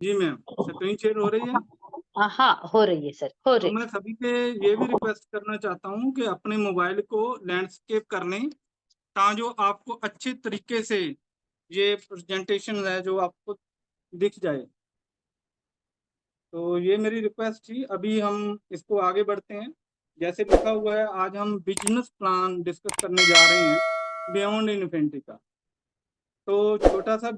जी ma'am, screen share हो रही है? हाँ, हो रही है सर, हो तो रही। मैं सभी से ये भी रिक्वेस्ट करना चाहता हूँ कि अपने मोबाइल को लैंडस्केप कर लें, जो आपको अच्छे तरीके से ये प्रेजेंटेशन है जो आपको दिख जाए। तो ये मेरी रिक्वेस्ट थी, अभी हम इसको आगे बढ़ते हैं। जैसे लिखा हुआ है, आज हम बिज़नेस प्लान डिस्कस करने जा रहे हैं, बियॉन्ड इन्फिनिटी का। तो छोटा-सा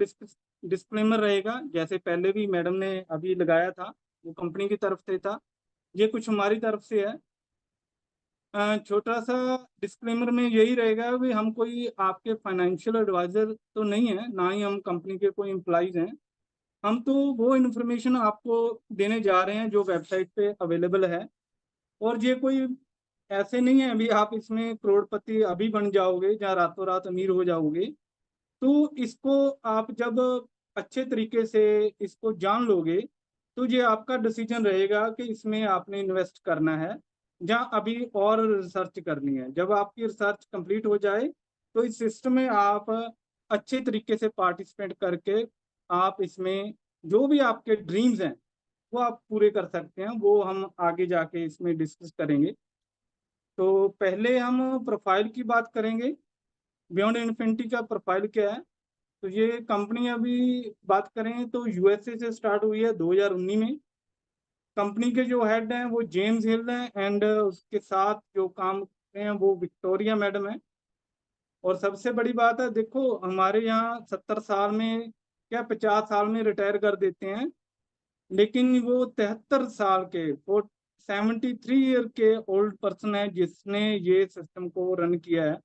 डिस्क्लेमर रहेगा, जैसे पहले भी मैडम ने अभी लगाया था, वो कंपनी की तरफ से था। ये कुछ हमारी तरफ से है। छोटा-सा डिस्क्लेमर में यही रहेगा कि हम कोई आपके फाइनेंशियल एडवाइज़र तो नहीं हैं, ना ही हम कंपनी के कोई एम्प्लॉइज़ हैं। हम तो वो इन्फॉर्मेशन आपको देने जा रहे हैं जो वेबसाइट पे अवेलेबल है, और ये कोई ऐसे नहीं है अभी आप इसमें करोड़पति अभी बन जाओगे या रातों-रात अमीर हो जाओगे। तो इसको आप जब अच्छे तरीके से इसको जान लोगे, तो ये आपका डिसीजन रहेगा कि इसमें आपने इन्वेस्ट करना है या अभी और रिसर्च करनी है। जब आपकी रिसर्च कंप्लीट हो जाए, तो इस सिस्टम में आप अच्छे तरीके से पार्टिसिपेट करके आप इसमें जो भी आपके ड्रीम्स हैं, वो आप पूरे कर सकते हैं। वो हम आगे जाके इसमें डिस्कस करेंगे। तो पहले हम प्रोफाइल की बात करेंगे। बियॉन्ड इन्फिनिटी का प्रोफाइल क्या है? तो ये कंपनी अभी बात करें तो यूएसए से स्टार्ट हुई है 2019 में। कंपनी के जो हेड हैं वो जेम्स हिल हैं, एंड उसके साथ जो काम करते हैं वो विक्टोरिया मैडम है। और सबसे बड़ी बात है, देखो हमारे यहाँ 70 साल में क्या 50 साल में रिटायर कर देते हैं, लेकिन वो 73 साल के 73 ईयर के ओल्ड पर्सन है जिसने ये सिस्टम को रन किया है।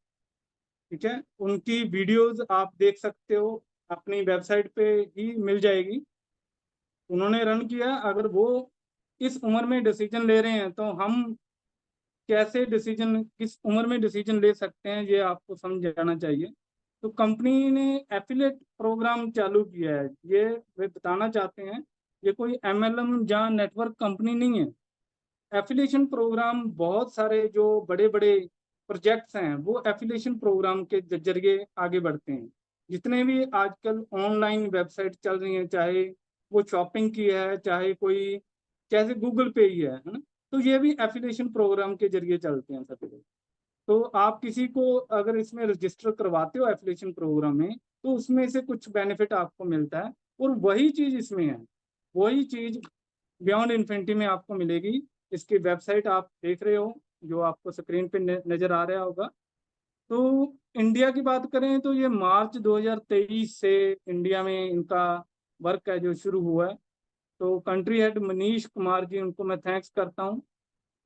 ठीक है, उनकी वीडियोस आप देख सकते हो, अपनी वेबसाइट पे ही मिल जाएगी। उन्होंने रन किया। अगर वो इस उम्र में डिसीजन ले रहे हैं, तो हम कैसे डिसीजन किस उम्र में डिसीजन ले सकते हैं, ये आपको समझ जाना चाहिए। तो कंपनी ने एफिलिएट प्रोग्राम चालू किया है। ये वे बताना चाहते हैं, ये कोई एमएलएम या नेटवर्क कंपनी नहीं है। एफिलिएशन प्रोग्राम बहुत सारे जो बड़े-बड़े प्रोजेक्ट्स हैं, वो एफिलिएशन प्रोग्राम के ज़रिए आगे बढ़ते हैं। जितने भी आजकल ऑनलाइन वेबसाइट चल रही हैं, चाहे वो शॉपिंग की है, चाहे कोई जैसे गूगल पे ही है ना? तो ये भी एफिलिएशन प्रोग्राम के ज़रिए चलते हैं सभी लोग। तो आप किसी को अगर इसमें रजिस्टर करवाते हो एफिलिएशन प्रोग्राम में, तो उसमें से कुछ बेनिफिट आपको मिलता है, और वही चीज़ इसमें है। वही चीज़ बियॉन्ड इन्फिनिटी में आपको मिलेगी। इसकी वेबसाइट आप देख रहे हो, जो आपको स्क्रीन पे नज़र आ रहा होगा। तो इंडिया की बात करें तो ये मार्च 2023 से इंडिया में इनका वर्क है जो शुरू हुआ है। तो कंट्री हेड मनीष कुमार जी, उनको मैं थैंक्स करता हूँ,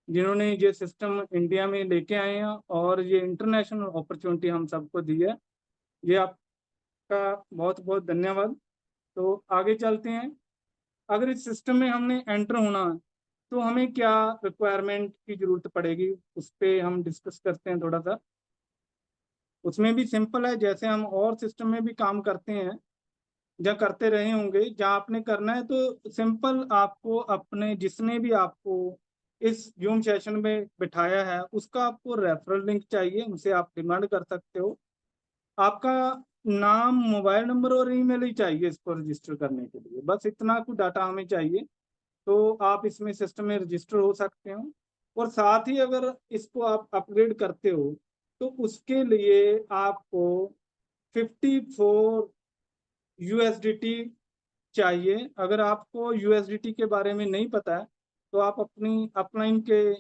जिन्होंने ये सिस्टम इंडिया में लेके आए हैं और ये इंटरनेशनल अपॉर्चुनिटी हम सबको दी है। ये आपका बहुत-बहुत धन्यवाद। तो आगे चलते हैं। अगर इस सिस्टम में हमने एंटर होना है, तो हमें क्या रिक्वायरमेंट की ज़रूरत पड़ेगी, उस पे हम डिस्कस करते हैं थोड़ा-सा। उसमें भी सिंपल है, जैसे हम और सिस्टम में भी काम करते हैं या करते रहे होंगे। जहाँ आपने करना है तो सिंपल आपको अपने जिसने भी आपको इस ज़ूम सेशन में बिठाया है, उसका आपको रेफरल लिंक चाहिए, उनसे आप डिमांड कर सकते हो। आपका नाम, मोबाइल नंबर और ईमेल ही चाहिए इसको रजिस्टर करने के लिए। बस इतना कुछ डाटा हमें चाहिए, तो आप इसमें सिस्टम में रजिस्टर हो सकते हो। और साथ ही अगर इसको आप अपग्रेड करते हो, तो उसके लिए आपको 54 यूएसडीटी चाहिए। अगर आपको यूएसडीटी के बारे में नहीं पता है, तो आप अपनी अपलाइन के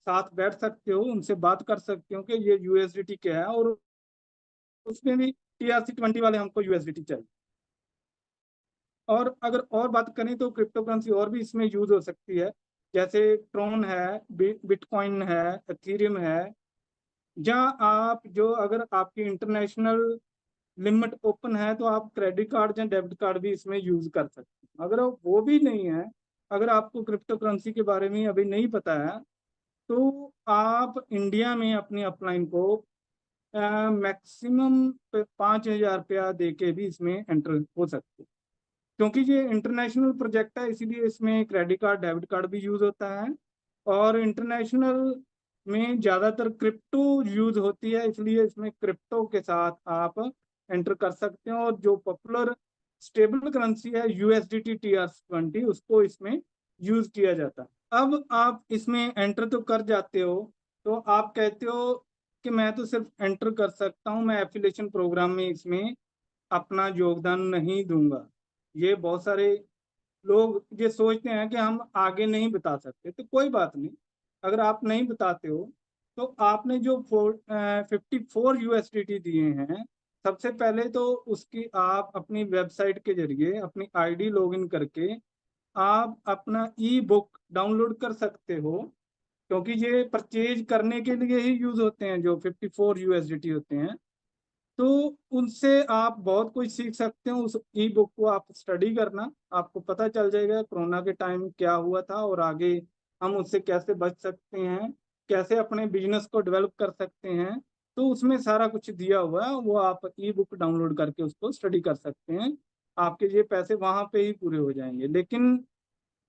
साथ बैठ सकते हो, उनसे बात कर सकते हो कि ये यूएसडीटी क्या है, और उसमें भी टीआरसी 20 वाले हमको यूएसडीटी चाहिए। और अगर और बात करें तो क्रिप्टो करेंसी और भी इसमें यूज़ हो सकती है, जैसे ट्रोन है, बिटकॉइन है, एथेरियम है। जहाँ आप जो अगर आपकी इंटरनेशनल लिमिट ओपन है, तो आप क्रेडिट कार्ड या डेबिट कार्ड भी इसमें यूज़ कर सकते हैं। अगर वो भी नहीं है, अगर आपको क्रिप्टो करेंसी के बारे में अभी नहीं पता है, तो आप इंडिया में अपनी अपलाइन को मैक्सिमम 5,000 रुपया दे के भी इसमें एंटर हो सकते हैं। क्योंकि ये इंटरनेशनल प्रोजेक्ट है, इसीलिए इसमें क्रेडिट कार्ड, डेबिट कार्ड भी यूज़ होता है। और इंटरनेशनल में ज़्यादातर क्रिप्टो यूज़ होती है, इसलिए इसमें क्रिप्टो के साथ आप एंटर कर सकते हो। और जो पॉपुलर स्टेबल करेंसी है USDT TR20, उसको इसमें यूज किया जाता है। अब आप इसमें एंटर तो कर जाते हो, तो आप कहते हो कि मैं तो सिर्फ एंटर कर सकता हूँ, मैं एफिलिएशन प्रोग्राम में इसमें अपना योगदान नहीं दूंगा। ये बहुत सारे लोग ये सोचते हैं कि हम आगे नहीं बता सकते, तो कोई बात नहीं। अगर आप नहीं बताते हो तो आपने जो 54 USDT दिए हैं, सबसे पहले तो उसकी आप अपनी वेबसाइट के जरिए अपनी ID लॉगिन करके आप अपना ई बुक डाउनलोड कर सकते हो, क्योंकि ये परचेज करने के लिए ही यूज होते हैं जो 54 USDT होते हैं। तो उनसे आप बहुत कुछ सीख सकते हो। उस ई बुक को आप स्टडी करना, आपको पता चल जाएगा कोरोना के टाइम क्या हुआ था और आगे हम उससे कैसे बच सकते हैं, कैसे अपने बिजनेस को डेवलप कर सकते हैं। तो उसमें सारा कुछ दिया हुआ है, वो आप ई बुक डाउनलोड करके उसको स्टडी कर सकते हैं। आपके ये पैसे वहां पे ही पूरे हो जाएंगे। लेकिन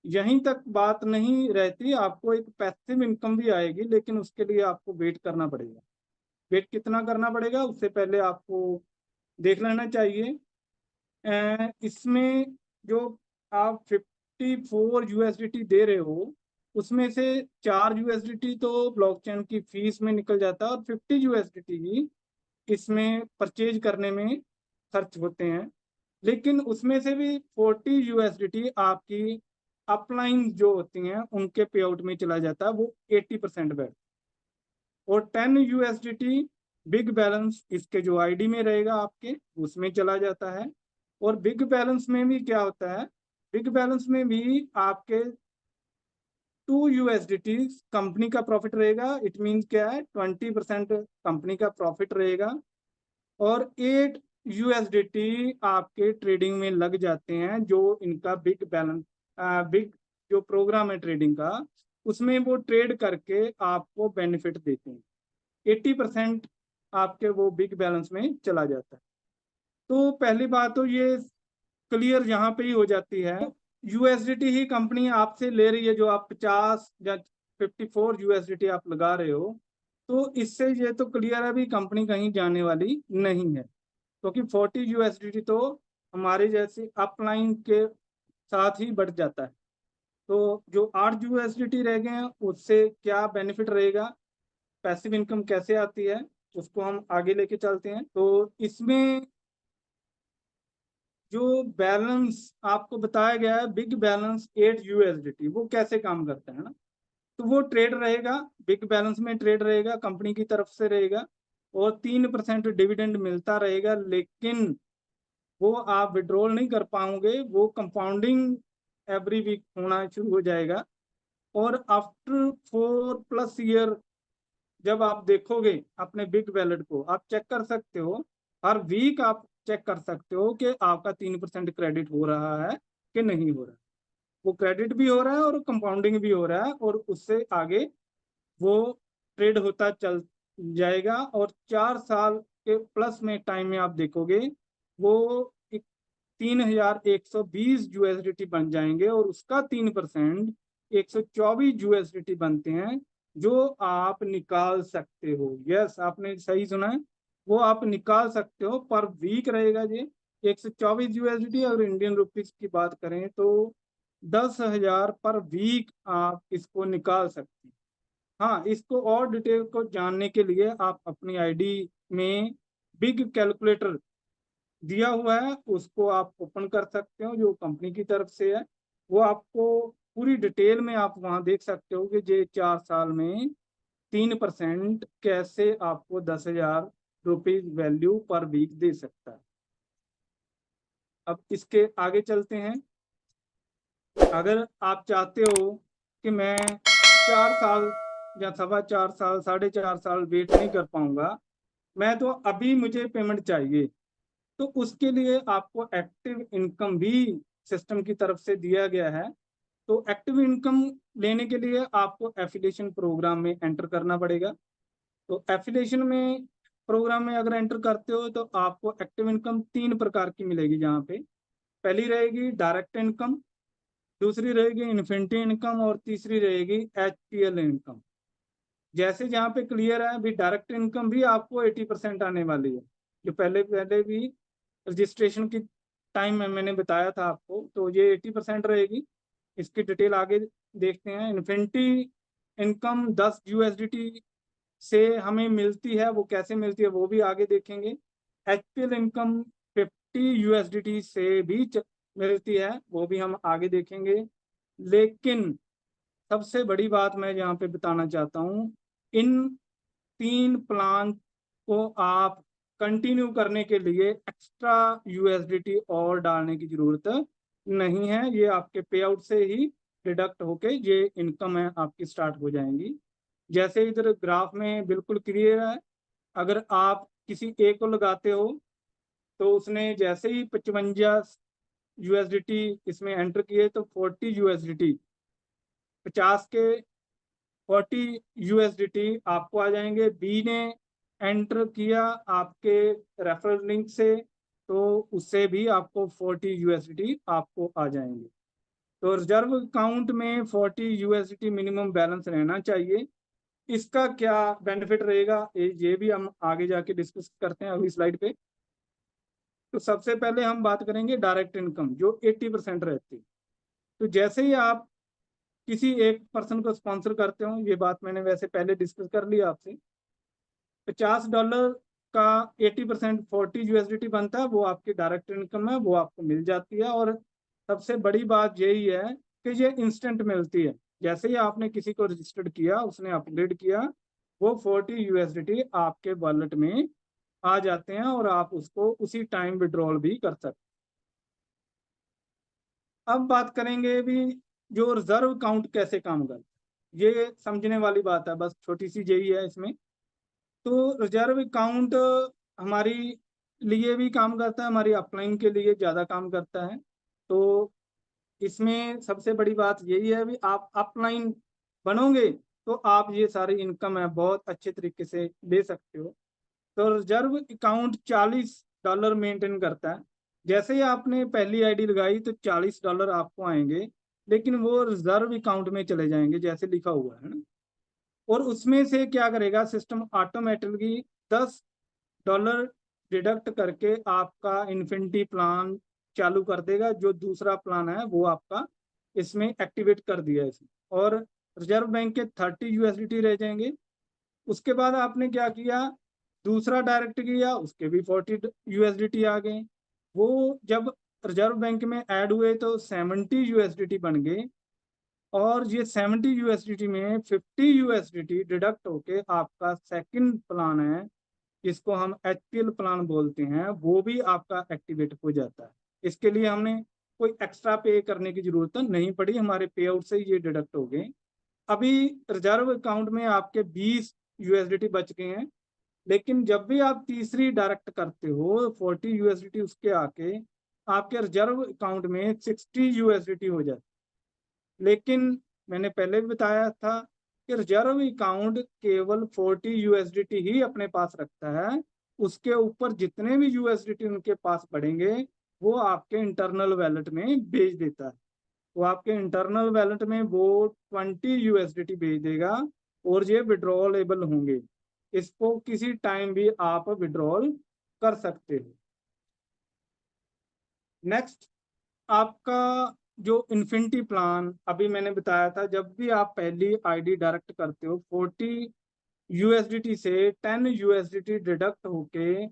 यहीं तक बात नहीं रहती, आपको एक पैसिव इनकम भी आएगी, लेकिन उसके लिए आपको वेट करना पड़ेगा। वेट कितना करना पड़ेगा उससे पहले आपको देख लेना चाहिए। इसमें जो आप 54 USDT दे रहे हो, उसमें से 4 USDT तो ब्लॉकचेन की फीस में निकल जाता है और 50 USDT ही इसमें परचेज करने में खर्च होते हैं। लेकिन उसमें से भी 40 USDT आपकी अपलाइन जो होती हैं उनके पे आउट में चला जाता है, वो 80% बैठ। और 10 USDT बिग बैलेंस इसके जो ID में रहेगा आपके, उसमें चला जाता है। और बिग बैलेंस में भी क्या होता है, बिग बैलेंस में भी आपके 2 USDT कंपनी का प्रॉफिट रहेगा। इट मीन्स क्या है, 20% कंपनी का प्रॉफिट रहेगा और 8 USDT आपके ट्रेडिंग में लग जाते हैं, जो इनका बिग बैलेंस बिग जो प्रोग्राम है ट्रेडिंग का, उसमें वो ट्रेड करके आपको बेनिफिट देते हैं। 80% आपके वो बिग बैलेंस में चला जाता है। तो पहली बात तो ये क्लियर यहाँ पे ही हो जाती है, USDT ही कंपनी आपसे ले रही है। जो आप 50 या 54 USDT आप लगा रहे हो, तो इससे ये तो क्लियर है भी कंपनी कहीं जाने वाली नहीं है, क्योंकि 40 USDT तो हमारे जैसे अपलाइन के साथ ही बढ़ जाता है। तो जो 8 USDT रह गए हैं, उससे क्या बेनिफिट रहेगा, पैसिव इनकम कैसे आती है, उसको हम आगे लेके चलते हैं। तो इसमें जो बैलेंस आपको बताया गया है, बिग बैलेंस 8 USDT, वो कैसे काम करता है ना, तो वो ट्रेड रहेगा, बिग बैलेंस में ट्रेड रहेगा, कंपनी की तरफ से रहेगा और 3% डिविडेंड मिलता रहेगा। लेकिन वो आप विड्रॉल नहीं कर पाओगे, वो कंपाउंडिंग एवरी वीक होना शुरू हो जाएगा। और आफ्टर 4+ ईयर जब आप देखोगे अपने बिग वैलेट को, आप चेक कर सकते हो, हर वीक आप चेक कर सकते हो कि आपका 3% क्रेडिट हो रहा है कि नहीं हो रहा है। वो क्रेडिट भी हो रहा है और कंपाउंडिंग भी हो रहा है, और उससे आगे वो ट्रेड होता चल जाएगा। और 4 साल के प्लस में टाइम में आप देखोगे वो 3120 USDT बन जाएंगे, और उसका 3% 124 USDT बनते हैं, जो आप निकाल सकते हो। यस, आपने सही सुना है, वो आप निकाल सकते हो। पर वीक रहेगा ये 124 USDT। और इंडियन रुपीस की बात करें तो 10,000 पर वीक आप इसको निकाल सकते हैं। हाँ, इसको और डिटेल को जानने के लिए आप अपनी ID में बिग कैलकुलेटर दिया हुआ है, उसको आप ओपन कर सकते हो, जो कंपनी की तरफ से है। वो आपको पूरी डिटेल में आप वहां देख सकते हो कि ये 4 साल में 3% कैसे आपको 10,000 रुपीज वैल्यू पर वीक दे सकता है। अब इसके आगे चलते हैं। अगर आप चाहते हो कि मैं 4 साल या 4.25 साल 4.5 साल वेट नहीं कर पाऊंगा, मैं तो अभी मुझे पेमेंट चाहिए, तो उसके लिए आपको एक्टिव इनकम भी सिस्टम की तरफ से दिया गया है। तो एक्टिव इनकम लेने के लिए आपको एफिलिएशन प्रोग्राम में एंटर करना पड़ेगा। तो एफिलिएशन में प्रोग्राम में अगर एंटर करते हो तो आपको एक्टिव इनकम 3 प्रकार की मिलेगी। जहाँ पे पहली रहेगी डायरेक्ट इनकम, दूसरी रहेगी इन्फिनिटी इनकम और तीसरी रहेगी HTL इनकम। जैसे जहाँ पे क्लियर है, अभी डायरेक्ट इनकम भी आपको 80% आने वाली है, जो पहले पहले भी रजिस्ट्रेशन की टाइम में मैंने बताया था आपको, तो ये 80% रहेगी। इसकी डिटेल आगे देखते हैं। इन्फिनिटी इनकम 10 यूएसडीटी से हमें मिलती है, वो कैसे मिलती है वो भी आगे देखेंगे। एचपीएल इनकम 50 यूएसडीटी से भी मिलती है, वो भी हम आगे देखेंगे। लेकिन सबसे बड़ी बात मैं यहाँ पे बताना चाहता हूँ, इन 3 प्लान को आप कंटिन्यू करने के लिए एक्स्ट्रा यूएसडीटी और डालने की जरूरत नहीं है। ये आपके पे आउट से ही डिडक्ट होके ये इनकम है आपकी स्टार्ट हो जाएंगी। जैसे इधर ग्राफ में बिल्कुल क्लियर है, अगर आप किसी ए को लगाते हो तो उसने जैसे ही 55 यूएसडीटी इसमें एंटर किए तो 40 यूएसडीटी, 50 के 40 यूएसडीटी आपको आ जाएंगे। बी ने एंटर किया आपके रेफरल लिंक से, तो उससे भी आपको 40 यूएसडीटी आपको आ जाएंगे। तो रिजर्व अकाउंट में 40 यूएसडीटी मिनिमम बैलेंस रहना चाहिए। इसका क्या बेनिफिट रहेगा ये भी हम आगे जाके डिस्कस करते हैं अगली स्लाइड पे। तो सबसे पहले हम बात करेंगे डायरेक्ट इनकम जो 80% रहती है। तो जैसे ही आप किसी एक पर्सन को स्पॉन्सर करते हो, ये बात मैंने वैसे पहले डिस्कस कर लिया आपसे, $50 का 80% 40 यूएसडीटी बनता है, वो आपकी डायरेक्ट इनकम है, वो आपको मिल जाती है। और सबसे बड़ी बात यही है कि ये इंस्टेंट मिलती है। जैसे ही आपने किसी को रजिस्टर्ड किया, उसने अपग्रेड किया, वो 40 यूएसडीटी आपके वॉलेट में आ जाते हैं और आप उसको उसी टाइम विड्रॉल भी कर सकते हैं। अब बात करेंगे भी जो रिजर्व अकाउंट कैसे काम करता है, ये समझने वाली बात है, बस छोटी सी यही है इसमें। तो रिजर्व अकाउंट हमारी लिए भी काम करता है, हमारी अपलाइन के लिए ज़्यादा काम करता है। तो इसमें सबसे बड़ी बात यही है भी आप अपलाइन बनोगे तो आप ये सारी इनकम है बहुत अच्छे तरीके से ले सकते हो। तो रिजर्व अकाउंट $40 मेंटेन करता है। जैसे ही आपने पहली आईडी लगाई तो $40 आपको आएंगे, लेकिन वो रिजर्व अकाउंट में चले जाएंगे जैसे लिखा हुआ है ना। और उसमें से क्या करेगा सिस्टम, ऑटोमेटिकली $10 डिडक्ट करके आपका इन्फिनिटी प्लान चालू कर देगा। जो दूसरा प्लान है वो आपका इसमें एक्टिवेट कर दिया इसमें, और रिजर्व बैंक के 30 यूएसडीटी रह जाएंगे। उसके बाद आपने क्या किया, दूसरा डायरेक्ट किया, उसके भी 40 यूएसडीटी आ गए। वो जब रिजर्व बैंक में ऐड हुए तो 70 यूएसडीटी बन गए, और ये 70 यूएसडीटी में 50 यूएसडीटी डिडक्ट होके आपका सेकंड प्लान है, जिसको हम एचपीएल प्लान बोलते हैं, वो भी आपका एक्टिवेट हो जाता है। इसके लिए हमने कोई एक्स्ट्रा पे करने की जरूरत नहीं पड़ी, हमारे पे आउट से ये डिडक्ट हो गए। अभी रिजर्व अकाउंट में आपके 20 यूएसडीटी बच गए हैं। लेकिन जब भी आप तीसरी डायरेक्ट करते हो 40 यूएसडीटी उसके आके आपके रिजर्व अकाउंट में 60 यूएसडीटी हो जाती। लेकिन मैंने पहले भी बताया था कि रिजर्व अकाउंट केवल 40 यूएसडीटी ही अपने पास रखता है। उसके ऊपर जितने भी यूएसडीटी उनके पास बढ़ेंगे वो आपके इंटरनल वैलेट में भेज देता है। वो आपके इंटरनल वैलेट में वो 20 यूएसडीटी भेज देगा और ये विड्रॉलेबल होंगे। इसको किसी टाइम भी आप विड्रॉल कर सकते हो। नेक्स्ट, आपका जो इन्फिनिटी प्लान अभी मैंने बताया था, जब भी आप पहली आईडी डायरेक्ट करते हो 40 यूएसडीटी से 10 यूएसडीटी डिडक्ट होके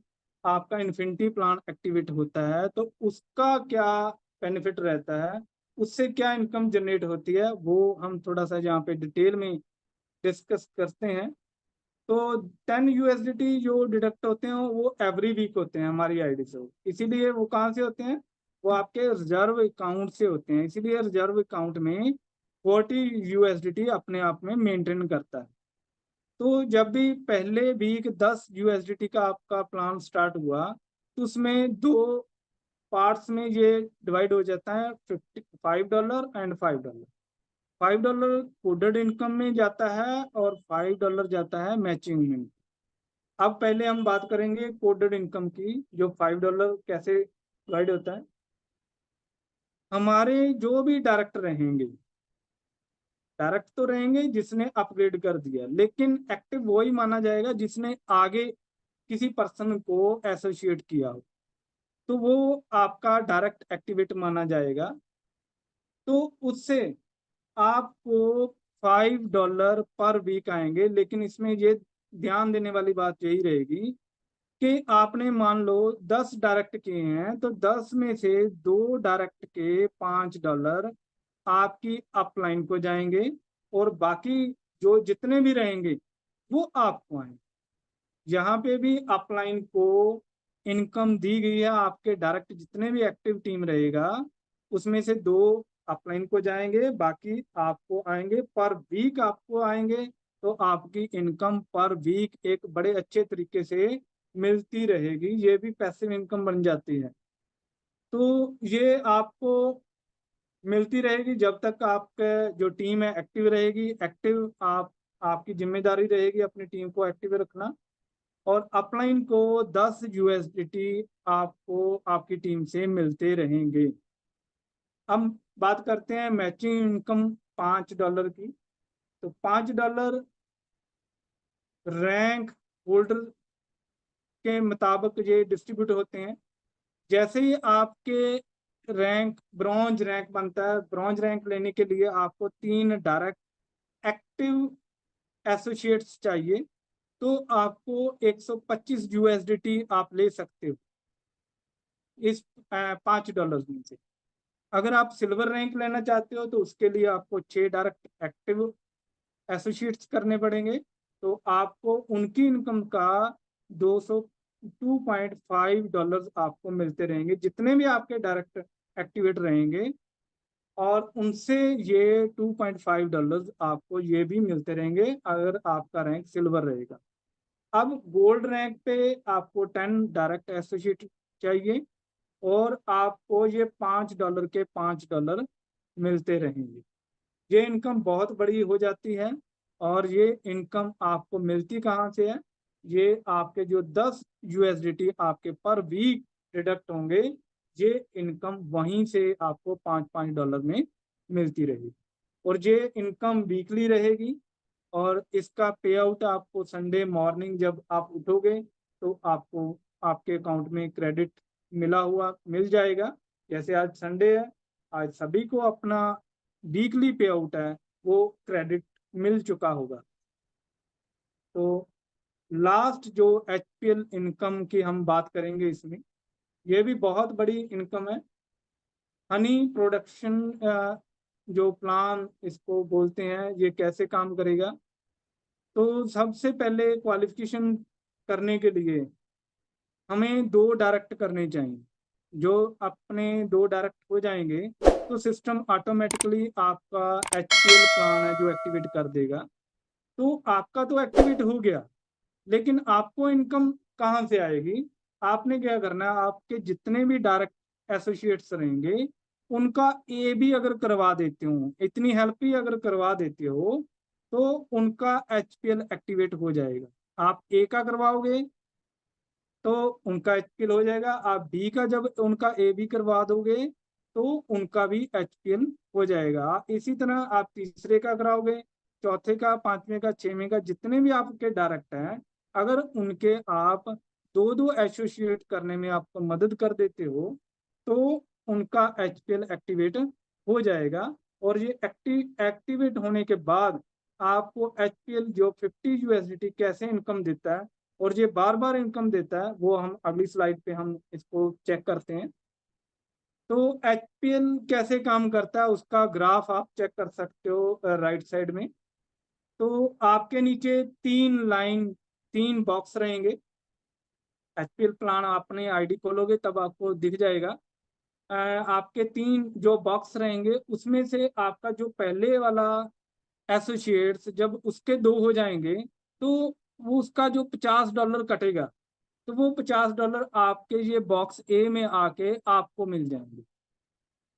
आपका इन्फिनिटी प्लान एक्टिवेट होता है। तो उसका क्या बेनिफिट रहता है, उससे क्या इनकम जनरेट होती है, वो हम थोड़ा सा यहाँ पे डिटेल में डिस्कस करते हैं। तो 10 यूएसडीटी जो डिडक्ट होते हैं वो एवरी वीक होते हैं हमारी आईडी से, इसीलिए वो कहाँ से होते हैं, वो आपके रिजर्व अकाउंट से होते हैं। इसीलिए रिजर्व अकाउंट में 40 यूएसडीटी अपने आप में मेंटेन करता है। तो जब भी पहले वीक 10 यूएसडीटी का आपका प्लान स्टार्ट हुआ तो उसमें दो पार्ट्स में ये डिवाइड हो जाता है, $55 एंड $5। $5 कोडेड इनकम में जाता है और $5 जाता है मैचिंग में। अब पहले हम बात करेंगे कोडेड इनकम की, जो $5 कैसे डिवाइड होता है। हमारे जो भी डायरेक्टर रहेंगे, डायरेक्ट तो रहेंगे जिसने अपग्रेड कर दिया, लेकिन एक्टिव वही माना जाएगा जिसने आगे किसी पर्सन को एसोसिएट किया हो। तो वो आपका डायरेक्ट एक्टिवेट माना जाएगा। तो उससे आपको $5 पर वीक आएंगे। लेकिन इसमें ये ध्यान देने वाली बात यही रहेगी कि आपने मान लो 10 डायरेक्ट किए हैं, तो 10 में से 2 डायरेक्ट के $5 आपकी अपलाइन को जाएंगे, और बाकी जो जितने भी रहेंगे वो आपको आएंगे। यहाँ पे भी अपलाइन को इनकम दी गई है। आपके डायरेक्ट जितने भी एक्टिव टीम रहेगा उसमें से 2 अपलाइन को जाएंगे, बाकी आपको आएंगे, पर वीक आपको आएंगे। तो आपकी इनकम पर वीक एक बड़े अच्छे तरीके से मिलती रहेगी। ये भी पैसिव इनकम बन जाती है। तो ये आपको मिलती रहेगी जब तक आपका जो टीम है एक्टिव रहेगी। एक्टिव आपकी जिम्मेदारी रहेगी अपनी टीम को एक्टिव रखना। और अपलाइन को 10 यूएसडीटी आपको आपकी टीम से मिलते रहेंगे। हम बात करते हैं मैचिंग इनकम $5 की। तो $5 रैंक होल्डर के मुताबिक ये डिस्ट्रीब्यूट होते हैं। जैसे ही आपके रैंक ब्रॉन्ज रैंक बनता है, ब्रॉन्ज रैंक लेने के लिए आपको 3 डायरेक्ट एक्टिव एसोसिएट्स चाहिए। तो आपको 125 यूएसडीटी आप ले सकते हो इस $5 में से। अगर आप सिल्वर रैंक लेना चाहते हो तो उसके लिए आपको 6 डायरेक्ट एक्टिव एसोसिएट्स करने पड़ेंगे। तो आपको उनकी इनकम का 202.5 आपको मिलते रहेंगे जितने भी आपके डायरेक्ट एक्टिवेट रहेंगे। और उनसे ये $2.5 आपको ये भी मिलते रहेंगे अगर आपका रैंक सिल्वर रहेगा। अब गोल्ड रैंक पे आपको 10 डायरेक्ट एसोसिएट चाहिए, और आपको ये $5 के $5 मिलते रहेंगे। ये इनकम बहुत बड़ी हो जाती है। और ये इनकम आपको मिलती कहाँ से है? ये आपके जो 10 यूएसडीटी आपके पर वीक डिडक्ट होंगे, ये इनकम वहीं से आपको $5 में मिलती रहेगी। और ये इनकम वीकली रहेगी। और इसका पे आउट आपको संडे मॉर्निंग जब आप उठोगे तो आपको आपके अकाउंट में क्रेडिट मिला हुआ मिल जाएगा। जैसे आज संडे है, आज सभी को अपना वीकली पे आउट है वो क्रेडिट मिल चुका होगा। तो लास्ट जो एचपीएल इनकम की हम बात करेंगे, इसमें ये भी बहुत बड़ी इनकम है। हनी प्रोडक्शन जो प्लान इसको बोलते हैं, ये कैसे काम करेगा? तो सबसे पहले क्वालिफिकेशन करने के लिए हमें 2 डायरेक्ट करने चाहिए। जो अपने 2 डायरेक्ट हो जाएंगे तो सिस्टम ऑटोमेटिकली आपका एचपीएल प्लान है जो एक्टिवेट कर देगा। तो आपका तो एक्टिवेट हो गया, लेकिन आपको इनकम कहाँ से आएगी? आपने क्या करना है, आपके जितने भी डायरेक्ट एसोसिएट्स रहेंगे उनका ए भी अगर करवा देते हो, इतनी हेल्प ही अगर करवा देते हो, तो उनका एचपीएल एक्टिवेट हो जाएगा। आप ए का करवाओगे तो उनका एचपीएल हो जाएगा। आप बी का जब उनका ए भी करवा दोगे तो उनका भी एचपीएल हो जाएगा। इसी तरह आप तीसरे का कराओगे, चौथे का, पांचवें का, छवें का, जितने भी आपके डायरेक्ट हैं, अगर उनके आप 2-2 एसोसिएट करने में आपको मदद कर देते हो तो उनका एचपीएल एक्टिवेट हो जाएगा। और ये एक्टिवेट होने के बाद आपको एचपीएल जो 50 यूएसडीटी कैसे इनकम देता है और ये बार बार इनकम देता है, वो हम अगली स्लाइड पे हम इसको चेक करते हैं। तो एचपीएल कैसे काम करता है उसका ग्राफ आप चेक कर सकते हो राइट साइड में। तो आपके नीचे 3 बॉक्स रहेंगे। एचपीएल प्लान आपने आईडी खोलोगे तब आपको दिख जाएगा। आपके 3 जो बॉक्स रहेंगे उसमें से आपका जो पहले वाला एसोसिएट्स जब उसके 2 हो जाएंगे तो वो उसका जो $50 कटेगा, तो वो $50 आपके ये बॉक्स ए में आके आपको मिल जाएंगे।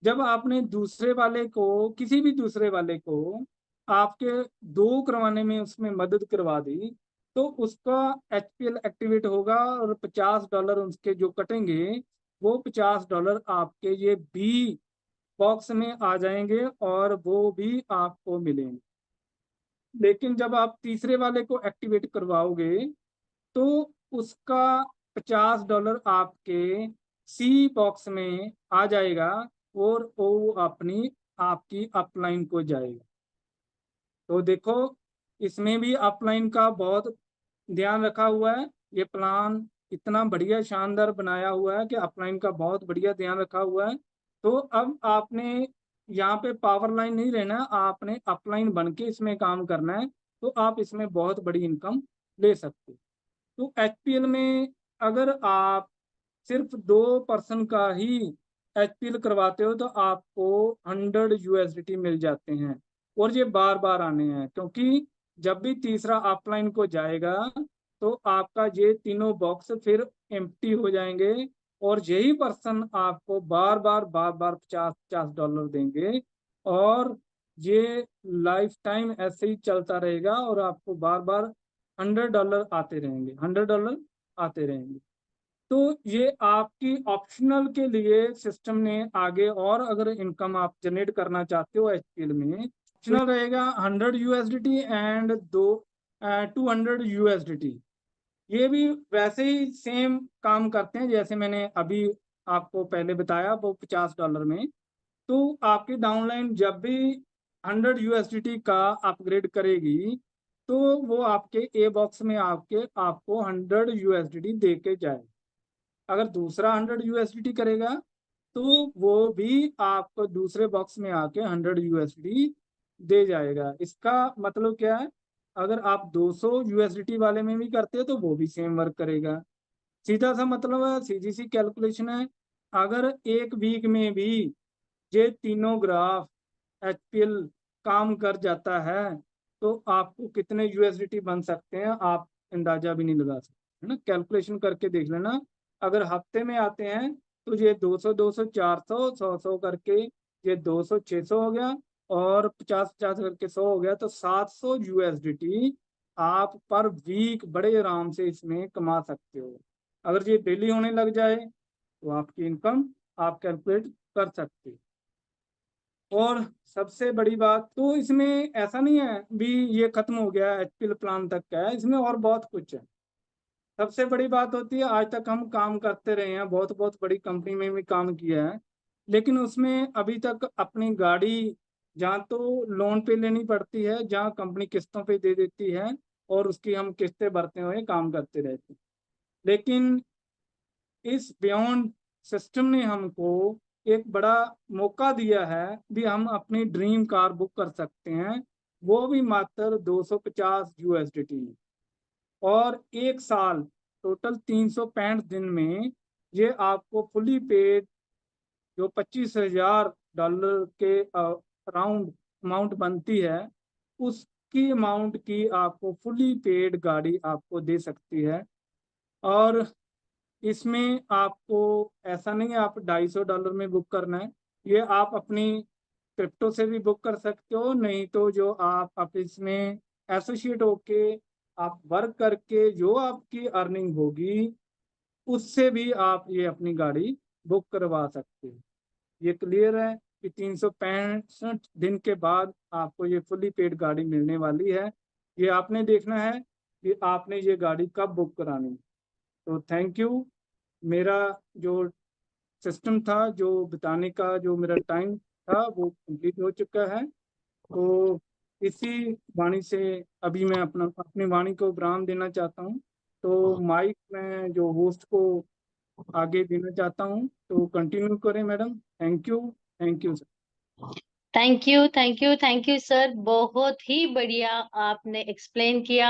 जब आपने दूसरे वाले को, किसी भी दूसरे वाले को आपके 2 करवाने में उसमें मदद करवा दी, तो उसका एचपीएल एक्टिवेट होगा और $50 उसके जो कटेंगे वो $50 आपके ये बी बॉक्स में आ जाएंगे और वो भी आपको मिलेंगे। लेकिन जब आप तीसरे वाले को एक्टिवेट करवाओगे तो उसका $50 आपके सी बॉक्स में आ जाएगा और वो आपकी अपलाइन को जाएगा। तो देखो इसमें भी अपलाइन का बहुत ध्यान रखा हुआ है। ये प्लान इतना बढ़िया शानदार बनाया हुआ है कि अपलाइन का बहुत बढ़िया ध्यान रखा हुआ है। तो अब आपने यहाँ पे पावर लाइन नहीं रहना, आपने अपलाइन बन के इसमें काम करना है, तो आप इसमें बहुत बड़ी इनकम ले सकते हो। तो एचपीएल में अगर आप सिर्फ 2% का ही एचपीएल करवाते हो तो आपको 100 यूएसडीटी मिल जाते हैं, और ये बार बार आने हैं, क्योंकि जब भी तीसरा अपलाइन को जाएगा तो आपका ये तीनों बॉक्स फिर एम्प्टी हो जाएंगे, और यही पर्सन आपको बार बार $50 देंगे, और ये लाइफ टाइम ऐसे ही चलता रहेगा, और आपको बार बार $100 आते रहेंगे, $100 आते रहेंगे। तो ये आपकी ऑप्शनल के लिए सिस्टम ने आगे, और अगर इनकम आप जनरेट करना चाहते हो एचपीएल में, ऑप्शनल रहेगा 100 यूएसडीटी एंड 200 यूएसडीटी। ये भी वैसे ही सेम काम करते हैं जैसे मैंने अभी आपको पहले बताया, वो $50 में। तो आपकी डाउनलाइन जब भी 100 यूएसडीटी का अपग्रेड करेगी तो वो आपके ए बॉक्स में आपको 100 यूएसडीटी दे के जाएगा। अगर दूसरा 100 यूएसडीटी करेगा तो वो भी आपको दूसरे बॉक्स में आके 100 यूएसडी दे जाएगा। इसका मतलब क्या है, अगर आप 200 यूएसडीटी वाले में भी करते हो तो वो भी सेम वर्क करेगा। सीधा सा मतलब है, सीधी सी कैलकुलेशन है। अगर एक वीक में भी ये तीनों ग्राफ एचपीएल काम कर जाता है तो आपको कितने यूएसडीटी बन सकते हैं आप अंदाजा भी नहीं लगा सकते, है ना। कैलकुलेशन करके देख लेना। अगर हफ्ते में आते हैं तो ये 200 200 400 100 100 करके ये 200 600 हो गया, और 50 50 करके 100 हो गया, तो 700 यूएसडीटी आप पर वीक बड़े आराम से इसमें कमा सकते हो। अगर ये डेली होने लग जाए तो आपकी इनकम आप कैलकुलेट कर सकते हो। और सबसे बड़ी बात तो इसमें ऐसा नहीं है भी ये खत्म हो गया एचपीएल प्लान तक का है, इसमें और बहुत कुछ है। सबसे बड़ी बात होती है, आज तक हम काम करते रहे हैं, बहुत बहुत बड़ी कंपनी में भी काम किया है, लेकिन उसमें अभी तक अपनी गाड़ी जहाँ तो लोन पे लेनी पड़ती है, जहाँ कंपनी किस्तों पे दे देती है, और उसकी हम किस्तें भरते हुए काम करते रहते हैं। लेकिन इस बियॉन्ड सिस्टम ने हमको एक बड़ा मौका दिया है भी हम अपनी ड्रीम कार बुक कर सकते हैं, वो भी मात्र 250 यूएसडीटी में, और एक साल टोटल 365 दिन में ये आपको फुली पेड जो $25,000 के अराउंड अमाउंट बनती है, उसकी अमाउंट की आपको फुली पेड गाड़ी आपको दे सकती है। और इसमें आपको ऐसा नहीं है आप $250 में बुक करना है, ये आप अपनी क्रिप्टो से भी बुक कर सकते हो, नहीं तो जो आप इसमें एसोसिएट होके आप वर्क करके जो आपकी अर्निंग होगी उससे भी आप ये अपनी गाड़ी बुक करवा सकते हो। ये क्लियर है कि 365 दिन के बाद आपको ये फुली पेड गाड़ी मिलने वाली है। ये आपने देखना है कि आपने ये गाड़ी कब बुक करानी है। तो थैंक यू। मेरा जो सिस्टम था, जो बताने का जो मेरा टाइम था, वो कंप्लीट हो चुका है। तो इसी वाणी से अभी मैं अपनी वाणी को विराम देना चाहता हूँ। तो माइक मैं जो होस्ट को आगे देना चाहता हूँ, तो कंटिन्यू करें madam. Thank you sir. Thank you sir, बहुत ही बढ़िया आपने एक्सप्लेन किया।